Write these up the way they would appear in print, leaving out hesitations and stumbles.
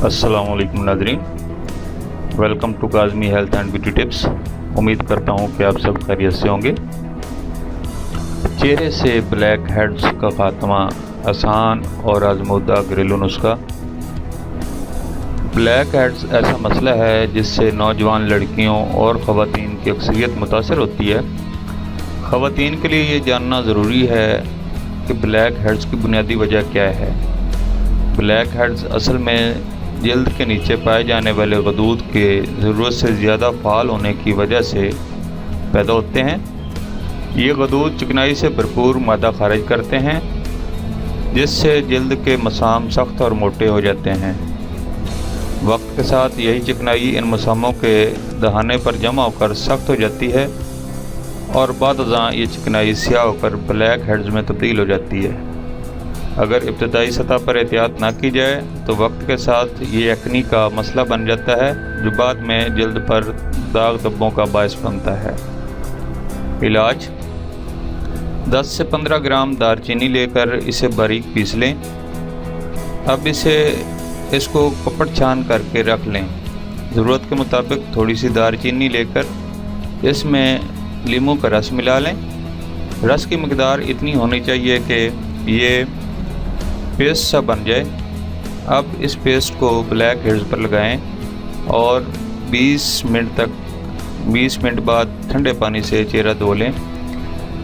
अस्सलाम वालेकुम नाज़रीन, welcome to Kazmi health and beauty tips. उम्मीद करता हूँ कि आप सब खैरियत से होंगे। चेहरे से ब्लैक हेड्स का खात्मा, आसान और आजमूदा घरेलू नुस्खा। ब्लैक हेड्स ऐसा मसला है जिससे नौजवान लड़कियों और ख़वातीन की अक्सरियत मुतासर होती है। ख़वातीन के लिए ये जानना ज़रूरी है कि ब्लैक हेड्स की बुनियादी वजह क्या है। ब्लैक हेड्स असल में जल्द के नीचे पाए जाने वाले गदूद के ज़रूरत से ज़्यादा फ़ाल होने की वजह से पैदा होते हैं। ये गदूद चिकनाई से भरपूर मादा खारिज करते हैं, जिससे जल्द के मसाम सख्त और मोटे हो जाते हैं। वक्त के साथ यही चिकनाई इन मसामों के दहाने पर जमा होकर सख्त हो जाती है और बाद-अज़ां ये चिकनाई स्याह होकर ब्लैक हेड्स में तब्दील हो जाती है। अगर इब्तदाई सतह पर एहतियात ना की जाए तो वक्त के साथ ये एक्नी का मसला बन जाता है, जो बाद में जल्द पर दाग धब्बों का बायस बनता है। इलाज: 10 से 15 ग्राम दारचीनी लेकर इसे बारीक पीस लें। अब इसको कपड़ छान करके रख लें। ज़रूरत के मुताबिक थोड़ी सी दारचीनी लेकर इसमें लीमू का रस मिला लें। रस की मकदार इतनी होनी चाहिए कि ये पेस्ट सा बन जाए। अब इस पेस्ट को ब्लैक हेड्स पर लगाएं और 20 मिनट बाद ठंडे पानी से चेहरा धो लें।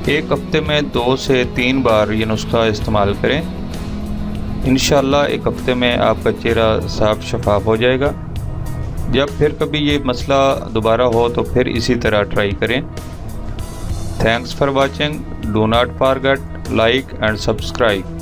एक हफ्ते में 2 से 3 बार ये नुस्खा इस्तेमाल करें। इंशाअल्लाह एक हफ्ते में आपका चेहरा साफ शफाफ हो जाएगा। जब फिर कभी ये मसला दोबारा हो तो फिर इसी तरह ट्राई करें। Thanks for watching. Do not forget like and subscribe.